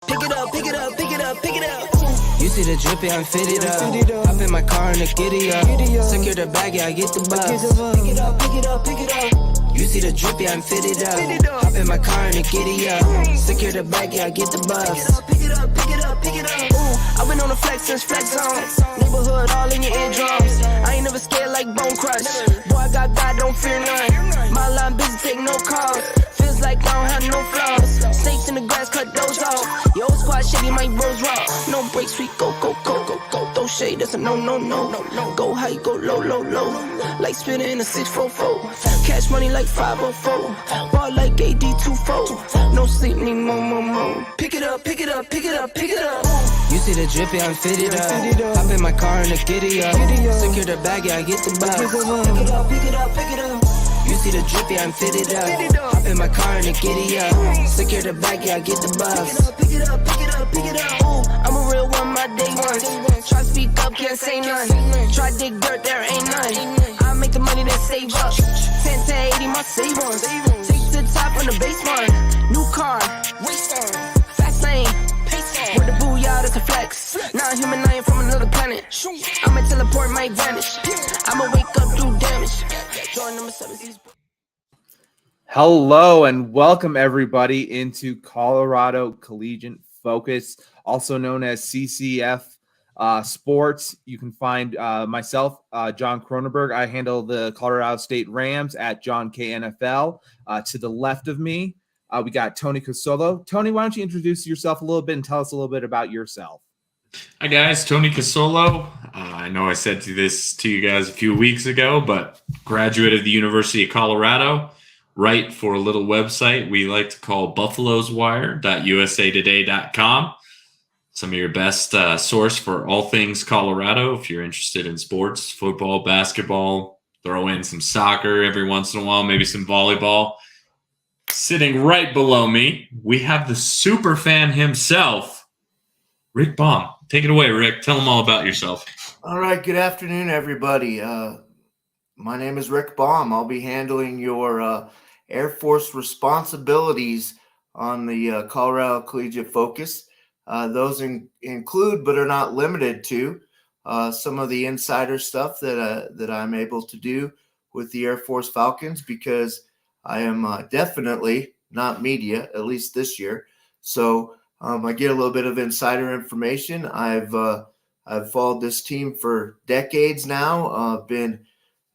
Pick it up, pick it up, pick it up, pick it up. You see the drip, yeah, I'm fitted up. Hop in my car and the giddy up. Secure the bag, yeah, I get the bus. Pick it up, pick it up, pick it up. You see the drip, yeah, I'm fitted up. Hop in my car and the giddy up. Secure the bag, yeah, I get the bus. Pick it up, pick it up, pick it up. Ooh, I've been on the flex since flex on. Neighborhood all in your eardrums. I ain't never scared like Bone Crush. Boy, I got God, don't fear none. My line busy, take no calls. Feels like I don't have no flaws. Snakes in the grass, cut those off. Yo, squad shitty, my bros raw. No breaks, we go, go, go, go, go. Throw shade, that's a no, no, no, no, no. Go high, go low, low, low. Like spinning in a 644. Cash money like 504. Ball like AD24. No sleep, need more, more, more. Pick it up, pick it up, pick it up, pick it up. You see the drip, yeah, I'm fitted up. Hop in my car and the giddy up. Secure the bag, yeah, I get the bus. Pick it up, pick it up, pick it up. You see the drip, yeah, I'm fitted up. Hop in my car and the giddy up. Secure the bag, yeah, I get the bus. Pick it up, pick it up, pick it up. Ooh, I'm a real one, my day ones. Try to speak up, can't say none. Try to dig dirt, there ain't none. I make the money that save up. 10 to 80, my save ones. Take to the top on the baseline. New car, fast lane. With the booyah, that's a flex. Not human, I ain't from another planet. I'ma teleport, might vanish. I'ma wake up, do damage. Join number 7. Hello and welcome everybody into Colorado Collegiate Focus, also known as CCF Sports. You can find myself, John Cronenberg. I handle the Colorado State Rams at John K NFL. To the left of me, we got Tony Casolo. Tony, why don't you introduce yourself a little bit and tell us a little bit about yourself? Hi guys, Tony Casolo. I know I said this to you guys a few weeks ago, but graduate of the University of Colorado, write for a little website we like to call buffaloswire.usatoday.com. Some of your best source for all things Colorado. If you're interested in sports, football, basketball, throw in some soccer every once in a while, maybe some volleyball. Sitting right below me, we have the super fan himself, Rick Baum. Take it away, Rick. Tell them all about yourself. All right. Good afternoon, everybody. My name is Rick Baum. I'll be handling your Air Force responsibilities on the Colorado Collegiate Focus. Those include, but are not limited to, some of the insider stuff that I'm able to do with the Air Force Falcons, because I am definitely not media, at least this year. So I get a little bit of insider information. I've followed this team for decades now. Been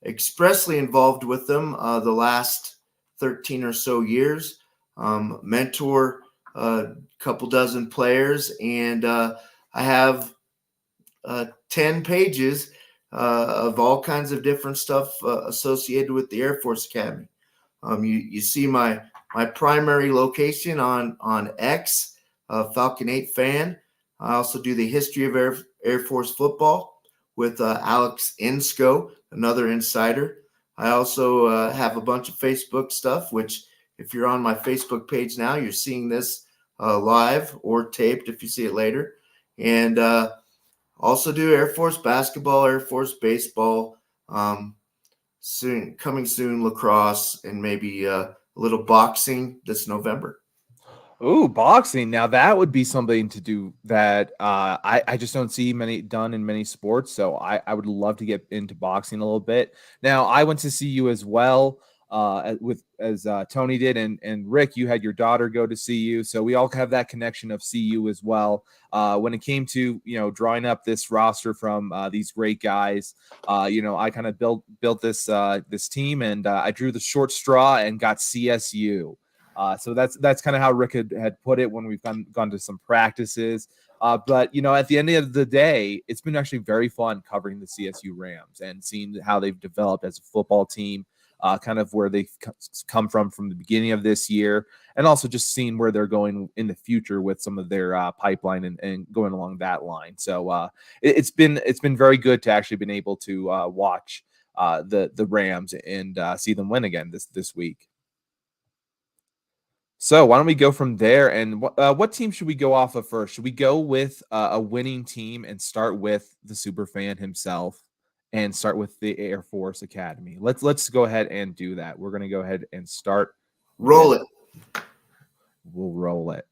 expressly involved with them the last 13 or so years. Mentor a couple dozen players, and I have 10 pages of all kinds of different stuff associated with the Air Force Academy. You see my primary location on X, Falcon 8 fan. I also do the history of Air Force football with Alex Insco, another insider. I also have a bunch of Facebook stuff, which if you're on my Facebook page now, you're seeing this live or taped if you see it later. And also do Air Force basketball, Air Force baseball, coming soon lacrosse, and maybe a little boxing this November. Ooh, boxing. Now that would be something to do that I just don't see many done in many sports. So I would love to get into boxing a little bit. Now I went to CU as well, as Tony did, and Rick, you had your daughter go to CU. So we all have that connection of CU as well. When it came to, drawing up this roster from these great guys, I kind of built this team, and I drew the short straw and got CSU. So that's kind of how Rick had put it when we've gone to some practices. But, at the end of the day, it's been actually very fun covering the CSU Rams and seeing how they've developed as a football team, kind of where they've come from the beginning of this year, and also just seeing where they're going in the future with some of their pipeline and going along that line. So it's been very good to actually been able to watch the Rams and see them win again this week. So why don't we go from there? And what team should we go off of first? Should we go with a winning team and start with the superfan himself and start with the Air Force Academy? Let's go ahead and do that. We're going to go ahead and start. Roll it. We'll roll it.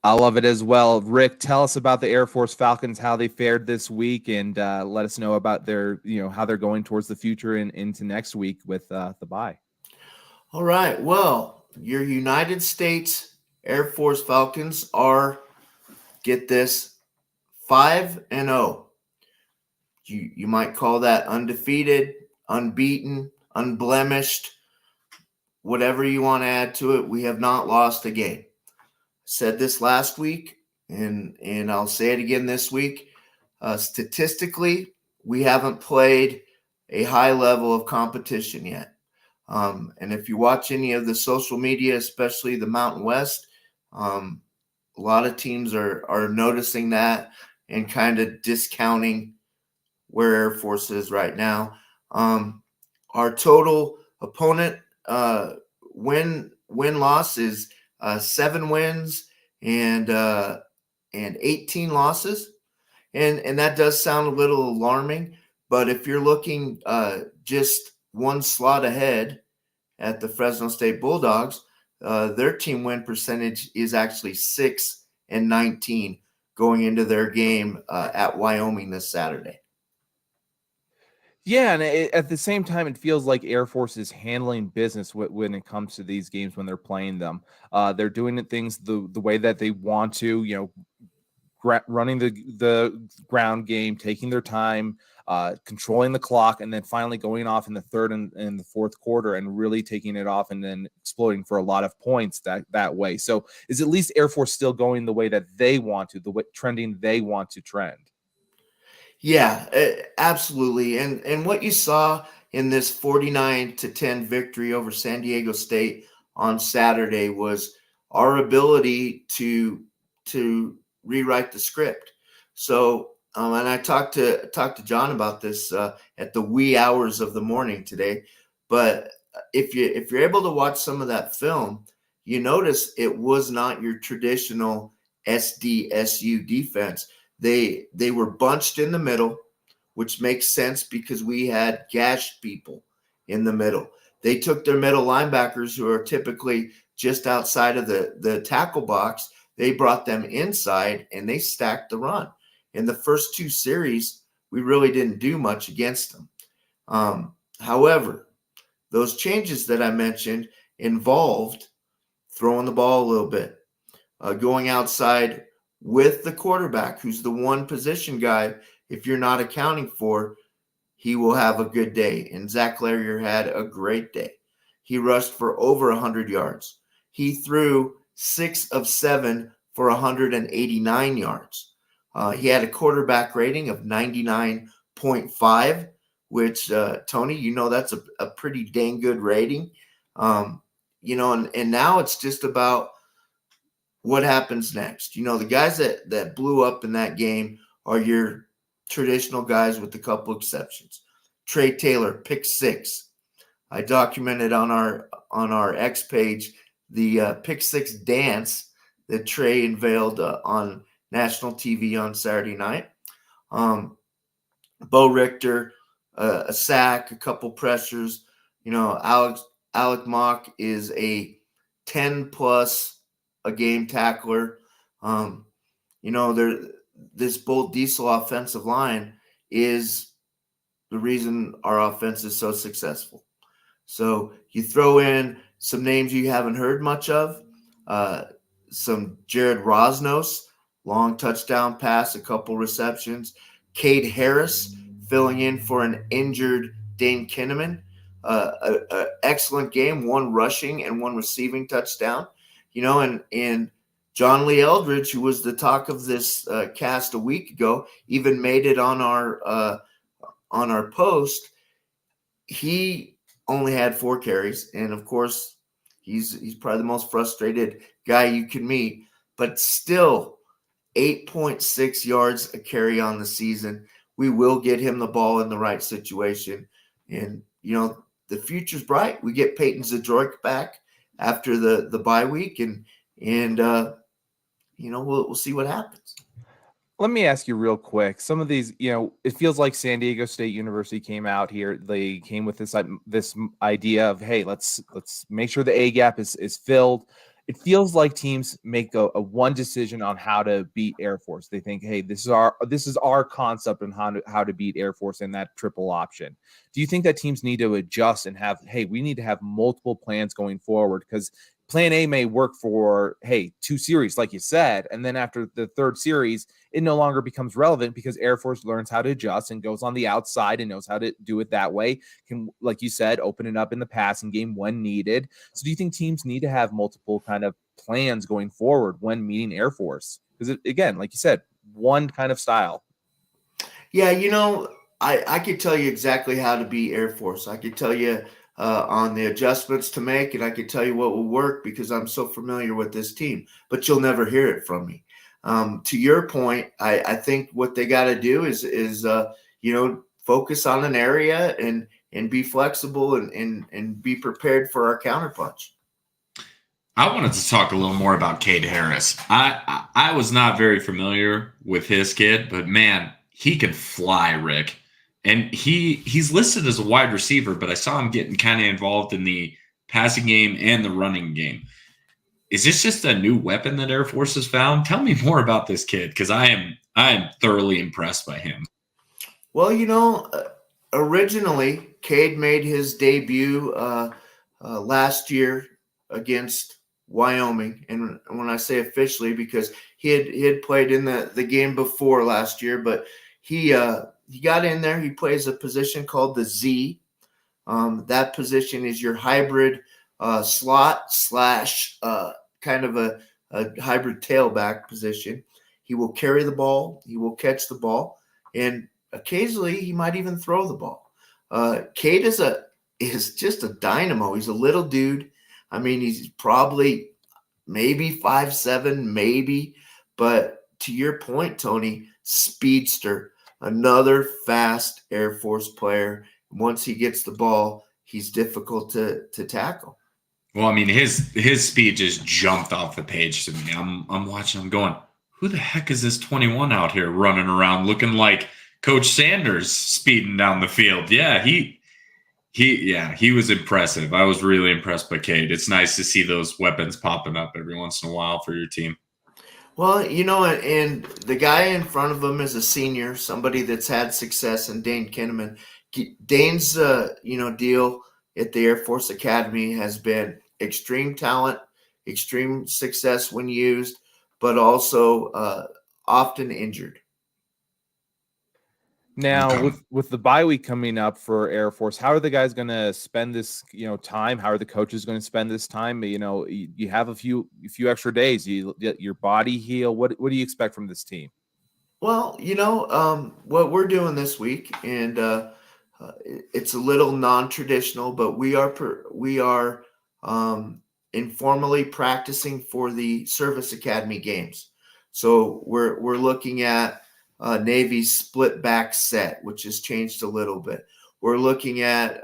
I love it as well. Rick, tell us about the Air Force Falcons, how they fared this week, and let us know about their, how they're going towards the future and into next week with the bye. All right. Well, your United States Air Force Falcons are, get this, 5-0. You might call that undefeated, unbeaten, unblemished, whatever you want to add to it. We have not lost a game. I said this last week, and I'll say it again this week. Statistically, we haven't played a high level of competition yet. And if you watch any of the social media, especially the Mountain West, a lot of teams are noticing that and kind of discounting where Air Force is right now. Our total opponent win-loss is 7 wins and 18 losses. And that does sound a little alarming, but if you're looking just one slot ahead at the Fresno State Bulldogs, their team win percentage is actually 6-19 going into their game at Wyoming this Saturday. Yeah, and at the same time, it feels like Air Force is handling business when it comes to these games when they're playing them. They're doing things the way that they want to, running the ground game, taking their time, controlling the clock, and then finally going off in the third and the fourth quarter and really taking it off and then exploding for a lot of points that way. So is at least Air Force still going the way that they want to, the way trending they want to trend? Yeah, absolutely. And what you saw in this 49-10 victory over San Diego State on Saturday was our ability to rewrite the script. So, and I talked to John about this at the wee hours of the morning today. But if you're able to watch some of that film, you notice it was not your traditional SDSU defense. They were bunched in the middle, which makes sense because we had gashed people in the middle. They took their middle linebackers, who are typically just outside of the tackle box. They brought them inside, and they stacked the run. In the first 2 series, we really didn't do much against them. However, those changes that I mentioned involved throwing the ball a little bit, going outside with the quarterback, who's the one position guy, if you're not accounting for, he will have a good day. And Zach Larrier had a great day. He rushed for over 100 yards. He threw 6 of 7 for 189 yards. He had a quarterback rating of 99.5, which, Tony, that's a pretty dang good rating. And now it's just about what happens next. The guys that blew up in that game are your traditional guys with a couple exceptions. Trey Taylor, pick 6. I documented on our X page the pick 6 dance that Trey unveiled on national TV on Saturday night. Bo Richter, a sack, a couple pressures. Alec Mock is a 10+ a game tackler. This Bolt Diesel offensive line is the reason our offense is so successful. So you throw in some names you haven't heard much of, some Jared Rosnos, long touchdown pass, a couple receptions. Cade Harris filling in for an injured Dane Kinnaman. Excellent game, 1 rushing and 1 receiving touchdown. And John Lee Eldridge, who was the talk of this cast a week ago, even made it on our post. He only had 4 carries, and of course, he's probably the most frustrated guy you can meet. But still, 8.6 yards a carry on the season. We will get him the ball in the right situation, and the future's bright. We get Peyton Zadroik back after the bye week, and we'll see what happens. Let me ask you real quick. Some of these, it feels like San Diego State University came out here. They came with this idea of, hey, let's make sure the A gap is filled. it feels like teams make a one decision on how to beat Air Force. They think, hey, this is our concept on how to beat Air Force in that triple option. Do you think that teams need to adjust and have, hey, we need to have multiple plans going forward? Because plan A may work for, hey, 2 series, like you said, and then after the 3rd series, it no longer becomes relevant because Air Force learns how to adjust and goes on the outside and knows how to do it that way. Can, like you said, open it up in the passing game when needed. So do you think teams need to have multiple kind of plans going forward when meeting Air Force? Because again, like you said, one kind of style. Yeah, I could tell you exactly how to be Air Force. I could tell you on the adjustments to make, and I could tell you what will work because I'm so familiar with this team, but you'll never hear it from me. To your point, I think what they got to do is focus on an area and be flexible and be prepared for our counterpunch. I wanted to talk a little more about Cade Harris. I was not very familiar with his kid, but man, he could fly, Rick. And he's listed as a wide receiver, but I saw him getting kind of involved in the passing game and the running game. Is this just a new weapon that Air Force has found? Tell me more about this kid, because I am thoroughly impressed by him. Well, originally Cade made his debut last year against Wyoming, and when I say officially, because he had played in the game before last year, but he got in there. He plays a position called the Z. That position is your hybrid slot / kind of a hybrid tailback position. He will carry the ball. He will catch the ball, and occasionally he might even throw the ball. Cade is just a dynamo. He's a little dude. I mean, he's probably maybe 5'7", maybe. But to your point, Tony, speedster, another fast Air Force player. Once he gets the ball, he's difficult to tackle. Well, I mean, his speed just jumped off the page to me. I'm watching him going, who the heck is this 21 out here running around looking like Coach Sanders speeding down the field? Yeah, he was impressive. I was really impressed by Cade. It's nice to see those weapons popping up every once in a while for your team. Well, and the guy in front of him is a senior, somebody that's had success in Dane Kinnaman. Dane's deal at the Air Force Academy has been extreme talent, extreme success when used, but also often injured. Now, with the bye week coming up for Air Force, how are the guys going to spend this, time? How are the coaches going to spend this time? You have a few extra days. You let your body heal. What do you expect from this team? Well, what we're doing this week, and it's a little non-traditional, but we are informally practicing for the Service Academy games. So we're looking at Navy's split back set, which has changed a little bit. We're looking at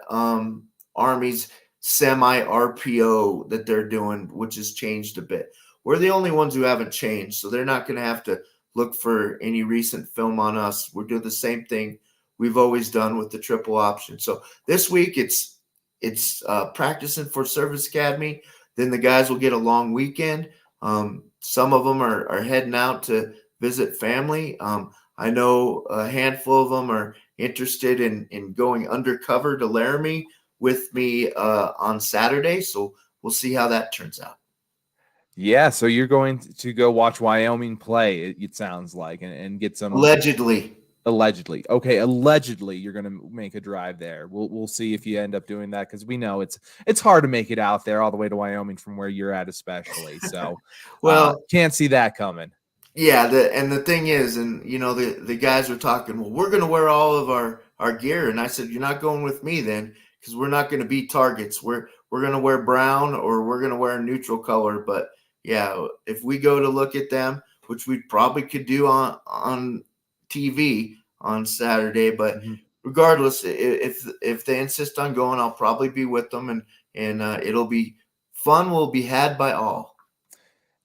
Army's semi RPO that they're doing, which has changed a bit. We're the only ones who haven't changed, so they're not going to have to look for any recent film on us. We're doing the same thing we've always done with the triple option. So this week it's practicing for Service Academy. Then the guys will get a long weekend. Some of them are heading out to visit family. I know a handful of them are interested in going undercover to Laramie with me on Saturday. So we'll see how that turns out. Yeah, so you're going to go watch Wyoming play, it sounds like, and get some Allegedly. Okay, allegedly you're going to make a drive there. We'll see if you end up doing that, because we know it's hard to make it out there all the way to Wyoming from where you're at, especially. So well, can't see that coming. Yeah, the thing is, and the guys were talking, well, we're going to wear all of our gear, and I said, you're not going with me then, because we're not going to be targets. We're going to wear brown, or we're going to wear a neutral color. But yeah, if we go to look at them, which we probably could do on TV on Saturday, but regardless, if they insist on going, I'll probably be with them, and it'll be fun. Will be had by all.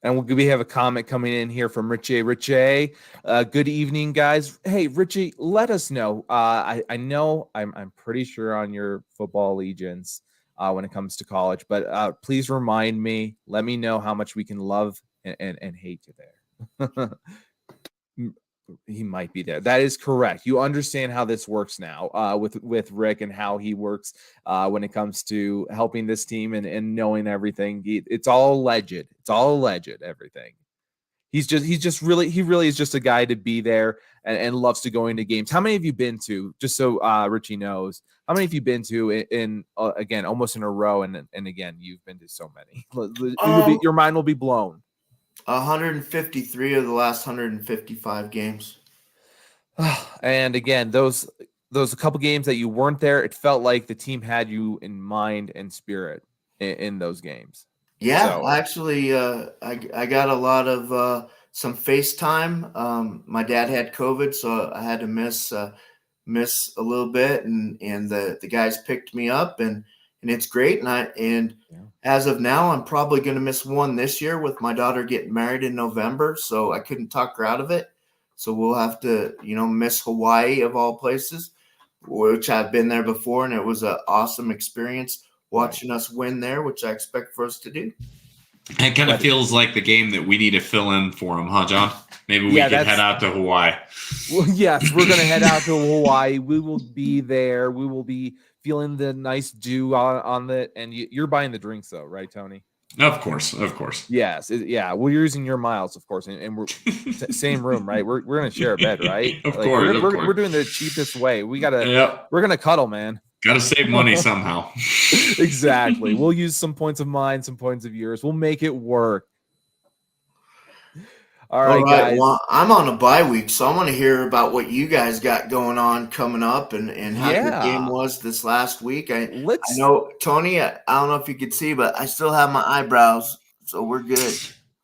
And we have a comment coming in here from Richie. Good evening, guys. Hey, Richie, let us know. I know I'm pretty sure on your football allegiance, when it comes to college. But please remind me, let me know how much we can love and hate you there. He might be there. That is correct. You understand how this works now with Rick and how he works when it comes to helping this team and knowing everything. It's all alleged. It's all alleged, everything. He really is just a guy to be there and loves to go into games. How many have you been to, just so Richie knows, how many have you been to in again, almost in a row? And again, you've been to so many. Your mind will be blown. 153 of the last 155 games. And again, those a couple games that you weren't there, it felt like the team had you in mind and spirit in those games. Yeah, so. Actually, I got a lot of some FaceTime. My dad had COVID, so I had to miss a little bit, and the guys picked me up, and it's great. And as of now, I'm probably going to miss one this year with my daughter getting married in November, so I couldn't talk her out of it. So we'll have to, miss Hawaii of all places, which I've been there before, and it was an awesome experience watching us win there, which I expect for us to do. It kind of feels like the game that we need to fill in for them, huh, John? Maybe we can head out to Hawaii. Well, yes, we're going to head out to Hawaii. We will be there. We will be feeling the nice dew on the – and you're buying the drinks, though, right, Tony? Of course. Yes. We're using your miles, of course, and we're same room, right? We're going to share a bed, right? Of course. We're doing the cheapest way. We're going to cuddle, man. Got to save money somehow. Exactly. We'll use some points of mine, some points of yours. We'll make it work. All right, guys. Well, I'm on a bye week, so I want to hear about what you guys got going on coming up and how your game was this last week. I know, Tony, I don't know if you could see, but I still have my eyebrows, so we're good.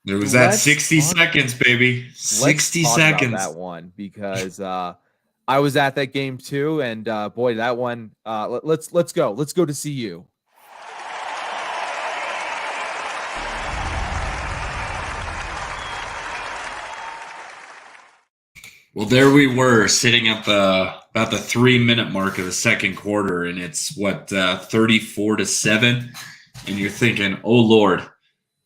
It was at 60 seconds, baby. 60 seconds. That one, because I was at that game too, and boy, that one. Let's go. Let's go to see you. Well, there we were sitting at about the 3-minute mark of the second quarter, and it's 34-7, and you're thinking, "Oh Lord,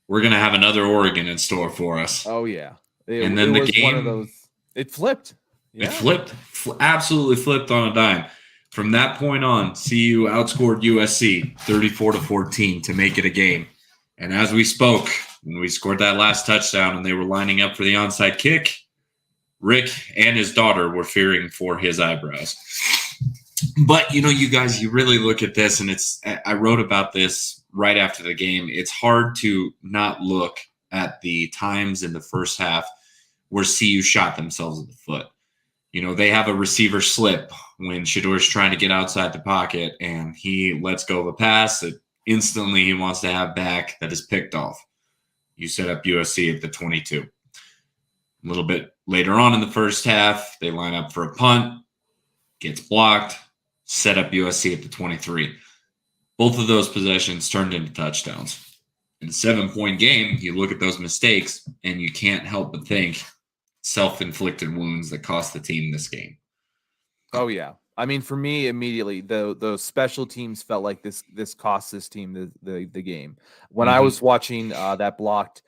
we're gonna have another Oregon in store for us." Oh yeah, and then the game, one of those, it flipped. Yeah. It flipped, absolutely flipped on a dime. From that point on, CU outscored USC 34-14 to make it a game. And as we spoke, when we scored that last touchdown and they were lining up for the onside kick, Rick and his daughter were fearing for his eyebrows. But, you guys, you really look at this, and I wrote about this right after the game. It's hard to not look at the times in the first half where CU shot themselves in the foot. They have a receiver slip when Shador's trying to get outside the pocket, and he lets go of a pass that instantly he wants to have back that is picked off. You set up USC at the 22. A little bit later on in the first half, they line up for a punt, gets blocked, set up USC at the 23. Both of those possessions turned into touchdowns. In a 7-point game, you look at those mistakes, and you can't help but think self-inflicted wounds that cost the team this game. Oh yeah, I mean, for me, immediately those special teams felt like this cost this team the game. When I was watching that blocked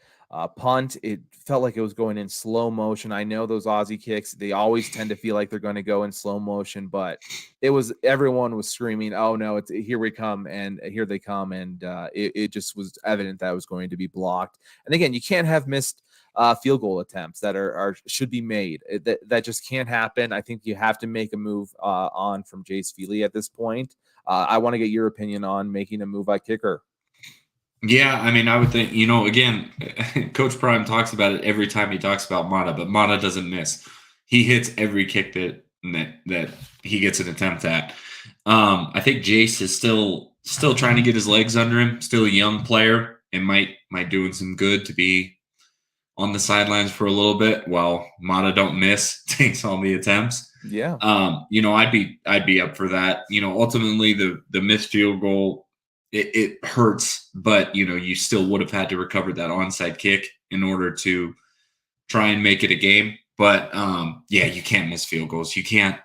punt, it felt like it was going in slow motion. I know those Aussie kicks, they always tend to feel like they're going to go in slow motion, but everyone was screaming, "Oh no, it's here we come," and here they come, and it just was evident that it was going to be blocked. And again, you can't have missed field goal attempts that should be made. That just can't happen. I think you have to make a move on from Jace Feely at this point. I want to get your opinion on making a move at kicker. Yeah, I mean, I would think, again, Coach Prime talks about it every time he talks about Mata, but Mata doesn't miss. He hits every kick that he gets an attempt at. I think Jace is still trying to get his legs under him, still a young player, and might do him some good to be on the sidelines for a little bit while Mata don't miss, takes all the attempts. Yeah. I'd be up for that. Ultimately the missed field goal, it hurts, but you still would have had to recover that onside kick in order to try and make it a game. But you can't miss field goals. You can't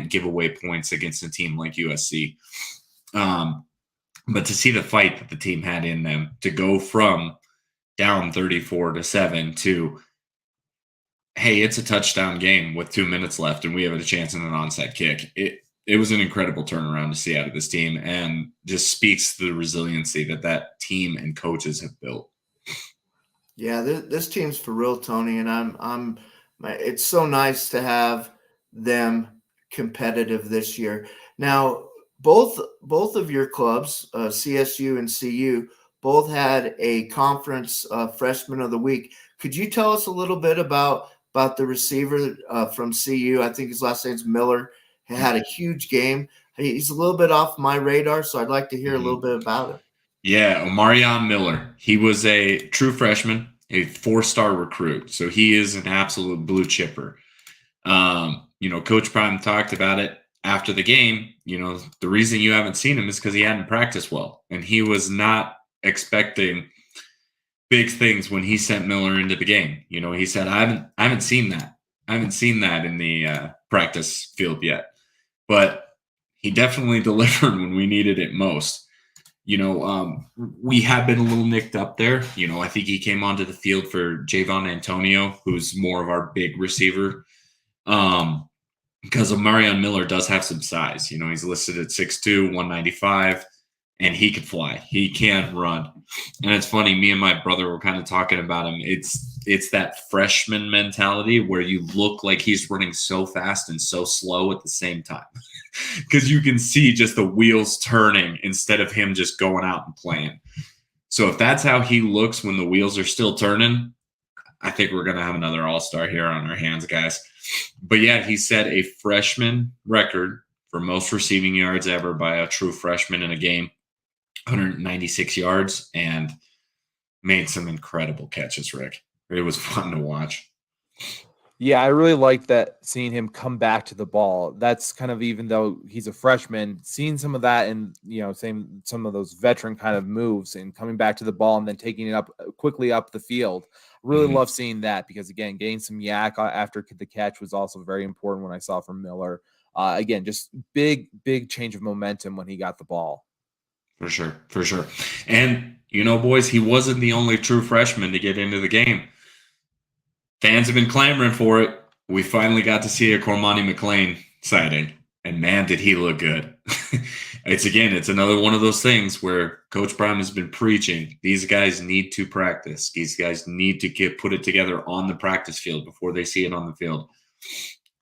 give away points against a team like USC. But to see the fight that the team had in them to go from down 34-7 to, hey, it's a touchdown game with 2 minutes left and we have a chance in an onside kick. It was an incredible turnaround to see out of this team, and just speaks to the resiliency that team and coaches have built. Yeah, this team's for real, Tony, and it's so nice to have them competitive this year. Now, both of your clubs, CSU and CU, both had a conference freshman of the week. Could you tell us a little bit about the receiver from CU? I think his last name's Miller. He had a huge game. He's a little bit off my radar, so I'd like to hear a little bit about him. Yeah, Omarion Miller. He was a true freshman, a 4-star recruit. So he is an absolute blue chipper. Coach Prime talked about it after the game. The reason you haven't seen him is because he hadn't practiced well. And he was not expecting big things when he sent Miller into the game. He said, I haven't seen that. I haven't seen that in the practice field yet. But he definitely delivered when we needed it most. We have been a little nicked up there. I think he came onto the field for Javon Antonio, who's more of our big receiver. Because Omarion Miller does have some size. He's listed at 6'2", 195, and he can fly. He can run. And it's funny, me and my brother were kind of talking about him. It's that freshman mentality where you look like he's running so fast and so slow at the same time. Because you can see just the wheels turning instead of him just going out and playing. So if that's how he looks when the wheels are still turning, I think we're going to have another all-star here on our hands, guys. But yeah, he set a freshman record for most receiving yards ever by a true freshman in a game, 196 yards, and made some incredible catches, Rick. It was fun to watch. Yeah, I really like that, seeing him come back to the ball. That's kind of, even though he's a freshman, seeing some of that and, some of those veteran kind of moves and coming back to the ball and then taking it up quickly up the field. Really love seeing that, because, again, getting some yak after the catch was also very important when I saw from Miller. Again, just big change of momentum when he got the ball. For sure. And, boys, he wasn't the only true freshman to get into the game. Fans have been clamoring for it. We finally got to see a Cormani McLean sighting, and man, did he look good. It's another one of those things where Coach Prime has been preaching. These guys need to practice. These guys need to put it together on the practice field before they see it on the field.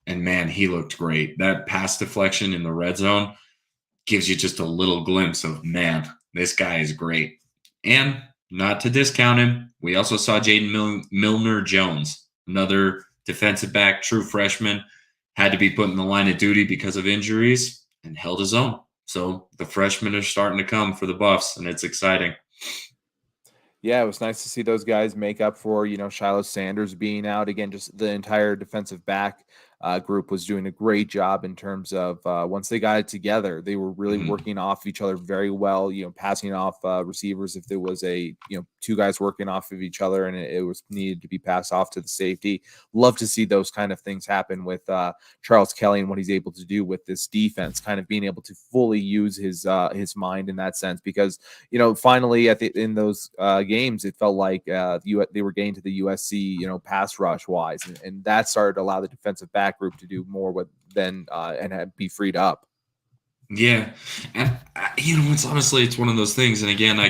And man, he looked great. That pass deflection in the red zone gives you just a little glimpse of, man, this guy is great. And not to discount him, we also saw Jaden Milner-Jones, another defensive back, true freshman, had to be put in the line of duty because of injuries and held his own. So the freshmen are starting to come for the Buffs, and it's exciting. Yeah, it was nice to see those guys make up for, Shiloh Sanders being out. Again, just the entire defensive back group was doing a great job in terms of once they got it together, they were really working off each other very well, passing off receivers if there was two guys working off of each other and it was needed to be passed off to the safety. Love to see those kind of things happen with Charles Kelly and what he's able to do with this defense, kind of being able to fully use his mind in that sense, because, finally in those games, it felt like they were getting to the USC, pass rush wise, and that started to allow the defensive back group to do more and be freed up. Yeah, and it's one of those things. And again,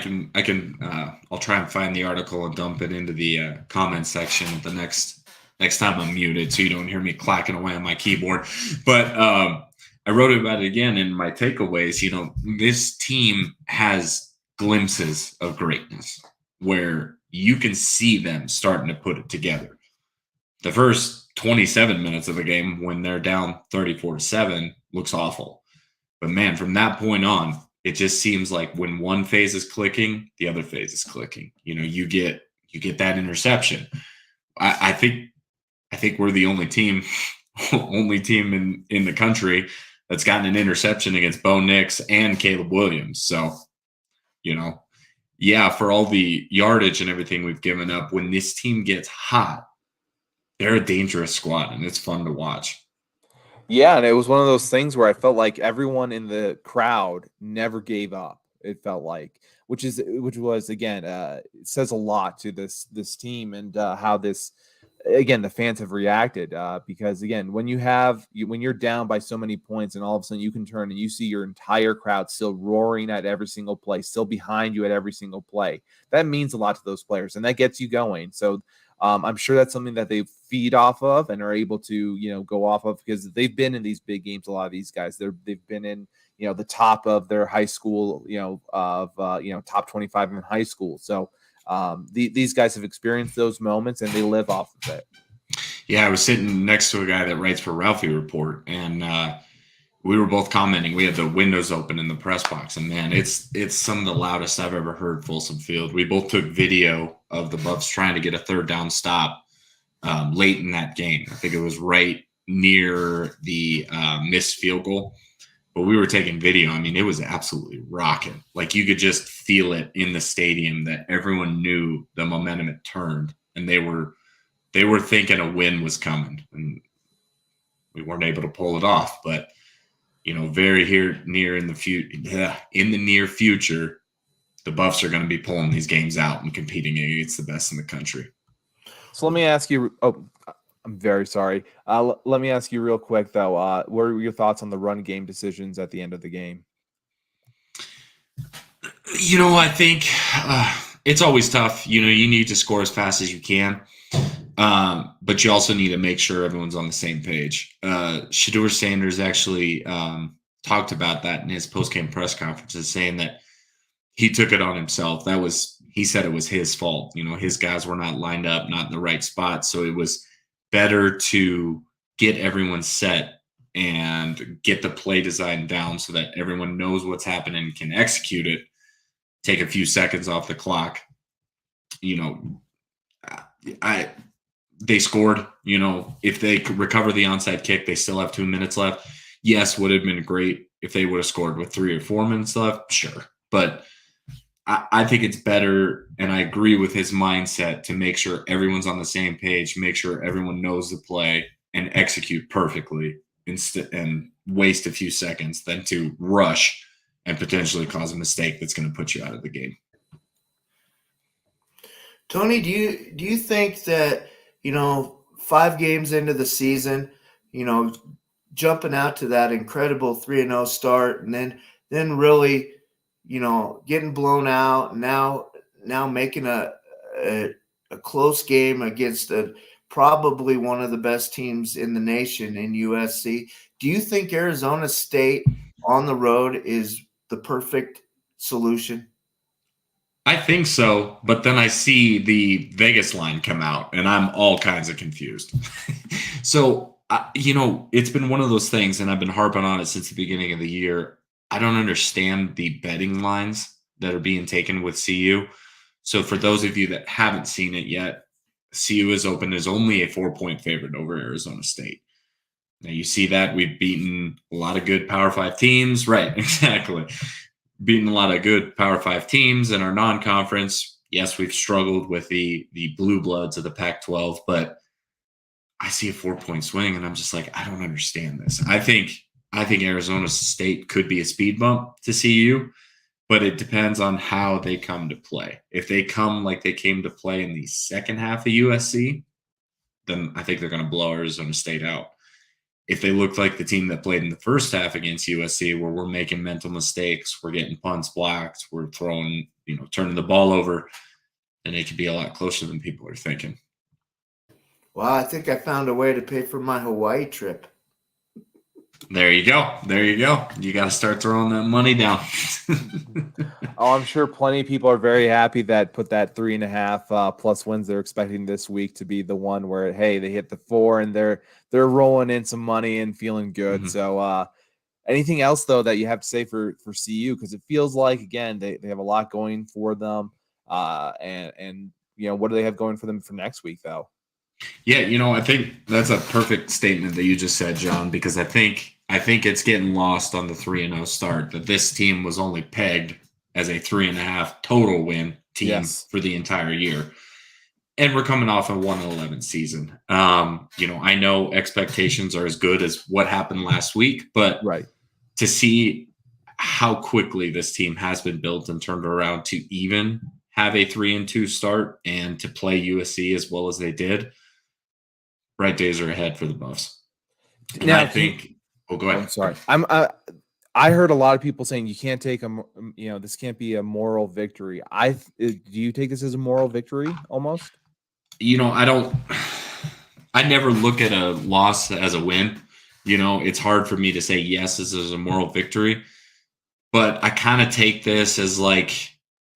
I'll try and find the article and dump it into the comment section the next time I'm muted, so you don't hear me clacking away on my keyboard. But I wrote about it again in my takeaways. This team has glimpses of greatness where you can see them starting to put it together. The first 27 minutes of the game, when they're down 34-7, looks awful. But man, from that point on, it just seems like when one phase is clicking, the other phase is clicking. You get that interception. I think we're the only team in the country that's gotten an interception against Bo Nix and Caleb Williams. So, for all the yardage and everything we've given up, when this team gets hot, they're a dangerous squad, and it's fun to watch. Yeah, and it was one of those things where I felt like everyone in the crowd never gave up. It felt like, which was again, it says a lot to this team and how this. Again, the fans have reacted because again, when you're down by so many points and all of a sudden you can turn and you see your entire crowd still roaring at every single play, still behind you at every single play, that means a lot to those players and that gets you going. So I'm sure that's something that they feed off of and are able to, go off of because they've been in these big games. A lot of these guys, they've been in, the top of their high school, top 25 in high school. So these guys have experienced those moments and they live off of it. Yeah, I was sitting next to a guy that writes for Ralphie Report, and we were both commenting. We had the windows open in the press box, and man, it's some of the loudest I've ever heard Folsom Field. We both took video of the Buffs trying to get a third down stop late in that game. I think it was right near the missed field goal. But we were taking video. I mean, it was absolutely rocking. Like you could just feel it in the stadium that everyone knew the momentum had turned, and they were thinking a win was coming, and we weren't able to pull it off. But very near in the near future, the Buffs are going to be pulling these games out and competing against the best in the country. So let me ask you. Oh, I'm very sorry. Let me ask you real quick, though. What are your thoughts on the run game decisions at the end of the game? I think it's always tough. You need to score as fast as you can. But you also need to make sure everyone's on the same page. Shedeur Sanders actually talked about that in his post-game press conferences, saying that he took it on himself. He said it was his fault. His guys were not lined up, not in the right spot. So it was better to get everyone set and get the play design down so that everyone knows what's happening and can execute it. Take a few seconds off the clock. They scored. If they could recover the onside kick, they still have 2 minutes left. Yes, would have been great if they would have scored with 3 or 4 minutes left. Sure. But I think it's better, and I agree with his mindset, to make sure everyone's on the same page, make sure everyone knows the play, and execute perfectly and waste a few seconds than to rush and potentially cause a mistake that's going to put you out of the game. Tony, do you think that 5 games into the season, jumping out to that incredible 3-0 start, and then really getting blown out, now making a close game against probably one of the best teams in the nation in USC. Do you think Arizona State on the road is the perfect solution? I think so, but then I see the Vegas line come out, and I'm all kinds of confused. So, it's been one of those things, and I've been harping on it since the beginning of the year. I don't understand the betting lines that are being taken with CU. So for those of you that haven't seen it yet, CU is open as only a 4-point favorite over Arizona State. Now you see that we've beaten a lot of good Power 5 teams. Right, exactly. Beaten a lot of good Power 5 teams in our non-conference. Yes, we've struggled with the blue bloods of the Pac-12, but I see a 4-point swing, and I'm just like, I don't understand this. I think Arizona State could be a speed bump to CU, but it depends on how they come to play. If they come like they came to play in the second half of USC, then I think they're going to blow Arizona State out. If they look like the team that played in the first half against USC, where we're making mental mistakes, we're getting punts blocked, we're throwing, turning the ball over, then it could be a lot closer than people are thinking. Well, I think I found a way to pay for my Hawaii trip. There you go. You got to start throwing that money down. Oh, I'm sure plenty of people are very happy that put that 3.5 plus wins they're expecting this week to be the one where, hey, they hit the 4 and they're rolling in some money and feeling good. Mm-hmm. So anything else, though, that you have to say for CU? Because it feels like, again, they have a lot going for them. And what do they have going for them for next week, though? Yeah, I think that's a perfect statement that you just said, John, because I think it's getting lost on the 3-0 start that this team was only pegged as a 3.5 total win team for the entire year. And we're coming off a 1-11 season. I know expectations are as good as what happened last week, but to see how quickly this team has been built and turned around to even have a 3-2 start and to play USC as well as they did. Bright days are ahead for the Buffs. And Now, I think go ahead. I'm sorry. I heard a lot of people saying you can't take this can't be a moral victory. Do you take this as a moral victory almost? I never look at a loss as a win. It's hard for me to say, yes, this is a moral victory, but I kind of take this as like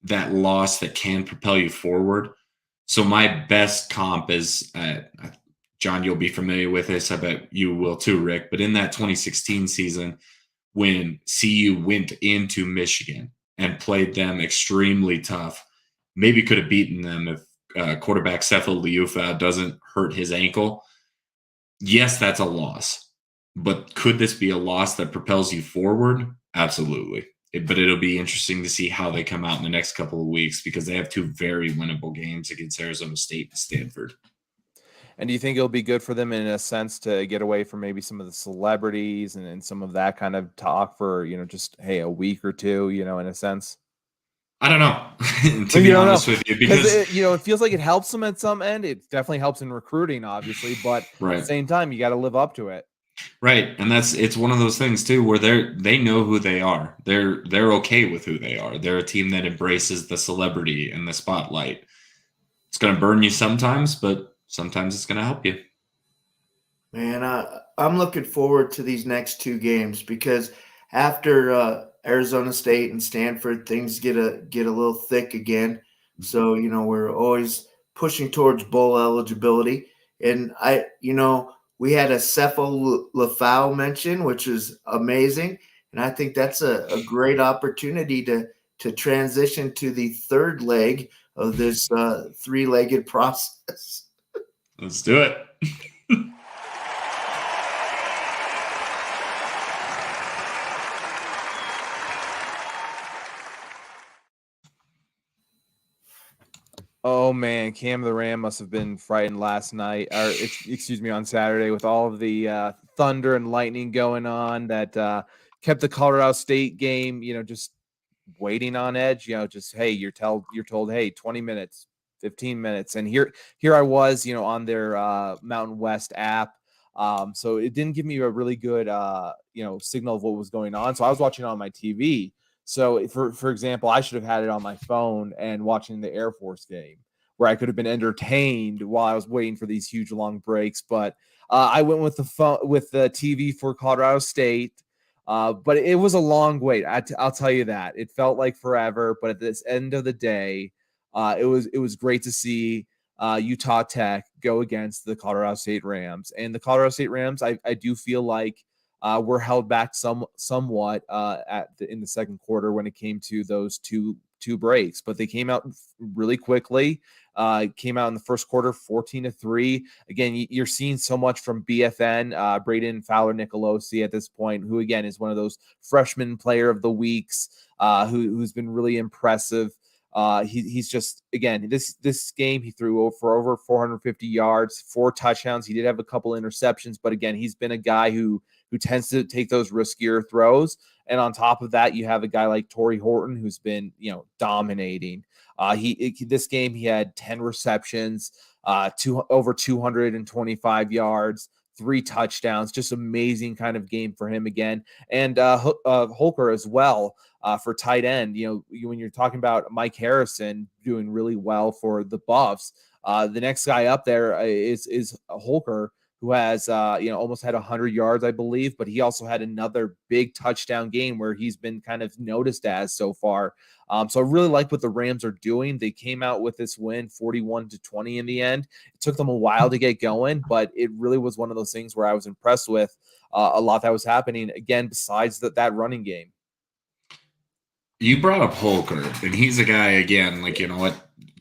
that loss that can propel you forward. So my best comp is, John, you'll be familiar with this. I bet you will too, Rick. But in that 2016 season, when CU went into Michigan and played them extremely tough, maybe could have beaten them if quarterback Sefo Liufau doesn't hurt his ankle. Yes, that's a loss. But could this be a loss that propels you forward? Absolutely. But it'll be interesting to see how they come out in the next couple of weeks because they have two very winnable games against Arizona State and Stanford. And do you think it'll be good for them in a sense to get away from maybe some of the celebrities and some of that kind of talk for, just, hey, a week or two, in a sense? I don't know, to be honest with you, because it feels like it helps them at some end. It definitely helps in recruiting, obviously, but at the same time, you got to live up to it. Right. And it's one of those things too, where they know who they are. They're okay with who they are. They're a team that embraces the celebrity and the spotlight. It's going to burn you sometimes, but sometimes it's going to help you. Man, I'm looking forward to these next two games because after Arizona State and Stanford, things get a little thick again. So, we're always pushing towards bowl eligibility. And we had a Sefo Liufau mention, which is amazing. And I think that's a great opportunity to transition to the third leg of this three-legged process. Let's do it. Oh man, Cam the Ram must have been frightened last night, or on Saturday, with all of the thunder and lightning going on that kept the Colorado State game, just waiting on edge. Just hey, you're told, hey, 20 minutes, 15 minutes, and here I was, on their Mountain West app. So it didn't give me a really good signal of what was going on. So I was watching it on my TV. So, for example, I should have had it on my phone and watching the Air Force game where I could have been entertained while I was waiting for these huge long breaks. But I went with the TV for Colorado State. But it was a long wait. I'll tell you that. It felt like forever. But at this end of the day, it was great to see Utah Tech go against the Colorado State Rams. And the Colorado State Rams, I do feel like were held back somewhat in the second quarter when it came to those two breaks, but they came out really quickly. Came out in the first quarter 14-3. Again, you're seeing so much from BFN, Braden Fowler Nicolosi at this point, who again is one of those freshman player of the weeks, who's been really impressive. He's just, again, this game he threw for over 450 yards, 4 touchdowns. He did have a couple interceptions, but again, he's been a guy who tends to take those riskier throws. And on top of that, you have a guy like Torrey Horton, who's been, dominating. This game, he had 10 receptions, over 225 yards, 3 touchdowns, just amazing kind of game for him again. And Holker as well for tight end. When you're talking about Mike Harrison doing really well for the Buffs, the next guy up there is Holker, who has, almost had 100 yards, I believe, but he also had another big touchdown game where he's been kind of noticed as so far. So I really like what the Rams are doing. They came out with this win 41-20 in the end. It took them a while to get going, but it really was one of those things where I was impressed with a lot that was happening, again, besides that running game. You brought up Holker, and he's a guy, again, like,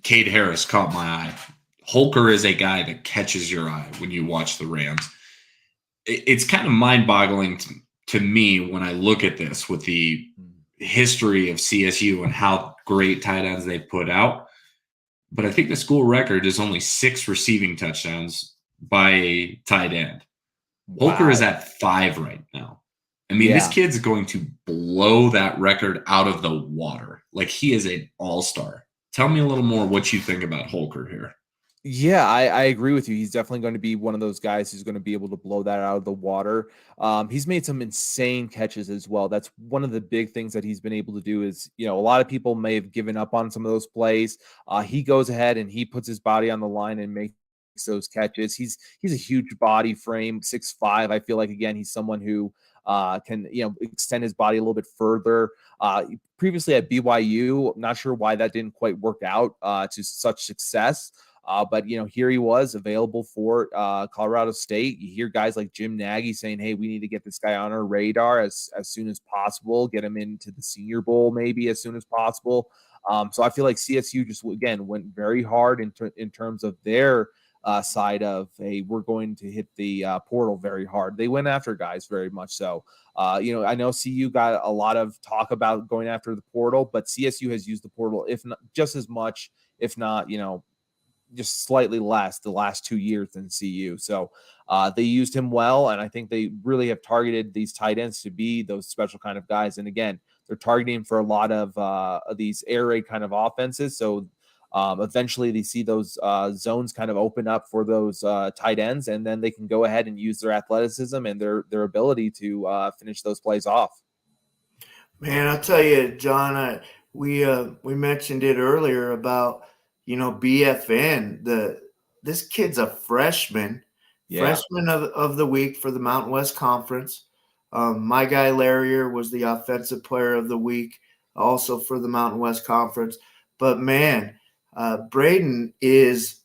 Cade Harris caught my eye. Holker is a guy that catches your eye when you watch the Rams. It's kind of mind-boggling to me when I look at this with the history of CSU and how great tight ends they put out. But I think the school record is only 6 receiving touchdowns by a tight end. Wow. Holker is at 5 right now. I mean, this kid's going to blow that record out of the water. Like, he is an all-star. Tell me a little more what you think about Holker here. Yeah, I agree with you. He's definitely going to be one of those guys who's going to be able to blow that out of the water. He's made some insane catches as well. That's one of the big things that he's been able to do is, a lot of people may have given up on some of those plays. He goes ahead and he puts his body on the line and makes those catches. He's a huge body frame, 6'5". I feel like, again, he's someone who can, extend his body a little bit further. Previously at BYU, I'm not sure why that didn't quite work out to such success. But, here he was available for Colorado State. You hear guys like Jim Nagy saying, hey, we need to get this guy on our radar as soon as possible, get him into the Senior Bowl maybe as soon as possible. So I feel like CSU just, again, went very hard in terms of their side of, hey, we're going to hit the portal very hard. They went after guys very much so. I know CU got a lot of talk about going after the portal, but CSU has used the portal, if not just as much, if not, just slightly less the last 2 years than CU. So they used him well, and I think they really have targeted these tight ends to be those special kind of guys. And again, they're targeting for a lot of these air raid kind of offenses. So eventually they see those zones kind of open up for those tight ends, and then they can go ahead and use their athleticism and their ability to finish those plays off. Man, I'll tell you, John, we mentioned it earlier about, BFN. This kid's a freshman, freshman of the week for the Mountain West Conference. My guy Larrier was the offensive player of the week, also for the Mountain West Conference. But man, Braden is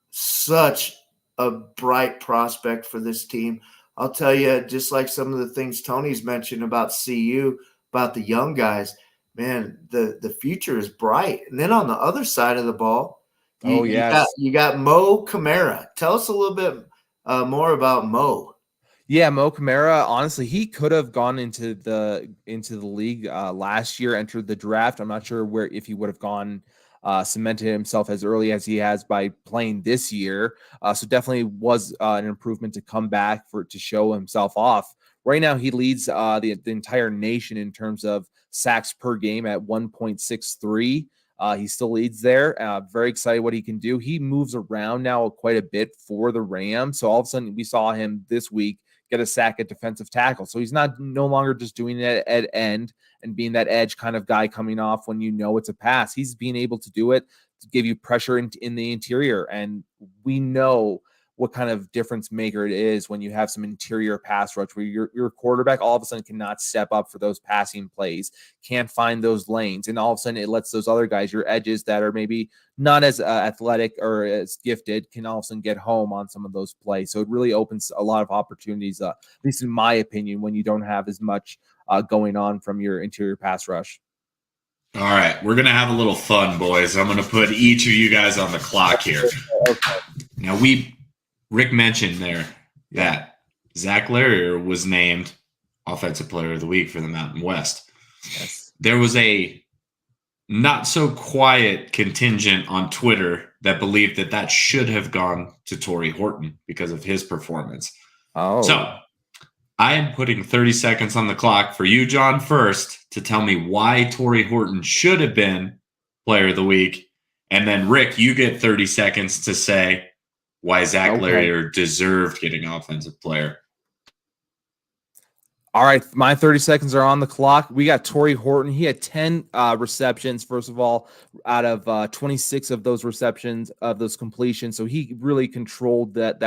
such a bright prospect for this team. I'll tell you, just like some of the things Tony's mentioned about CU, about the young guys, man, the future is bright. And then on the other side of the ball, you got Mo Camara. Tell us a little bit more about Mo. Yeah, Mo Camara, honestly, he could have gone into the league last year, entered the draft. I'm not sure if he would have gone cemented himself as early as he has by playing this year. So definitely was an improvement to come back to show himself off. Right now, he leads the entire nation in terms of sacks per game at 1.63. He still leads there. Very excited what he can do. He moves around now quite a bit for the Rams. So all of a sudden, we saw him this week get a sack at defensive tackle. So he's no longer just doing it at end and being that edge kind of guy coming off when it's a pass. He's being able to do it to give you pressure in the interior. And we know what kind of difference maker it is when you have some interior pass rush where your quarterback all of a sudden cannot step up for those passing plays, can't find those lanes. And all of a sudden it lets those other guys, your edges that are maybe not as athletic or as gifted, can all of a sudden get home on some of those plays. So it really opens a lot of opportunities, at least in my opinion, when you don't have as much going on from your interior pass rush. All right, we're going to have a little fun, boys. I'm going to put each of you guys on the clock here. Okay. Now, Rick mentioned there that Zach Larrier was named Offensive Player of the Week for the Mountain West. Yes. There was a not so quiet contingent on Twitter that believed that should have gone to Torrey Horton because of his performance. Oh. So I am putting 30 seconds on the clock for you, John, first to tell me why Torrey Horton should have been Player of the Week. And then, Rick, you get 30 seconds to say why Zach Larrier deserved getting Offensive Player. All right, my 30 seconds are on the clock. We got Torrey Horton. He had 10 receptions, first of all, out of 26 of those receptions, of those completions. So he really controlled that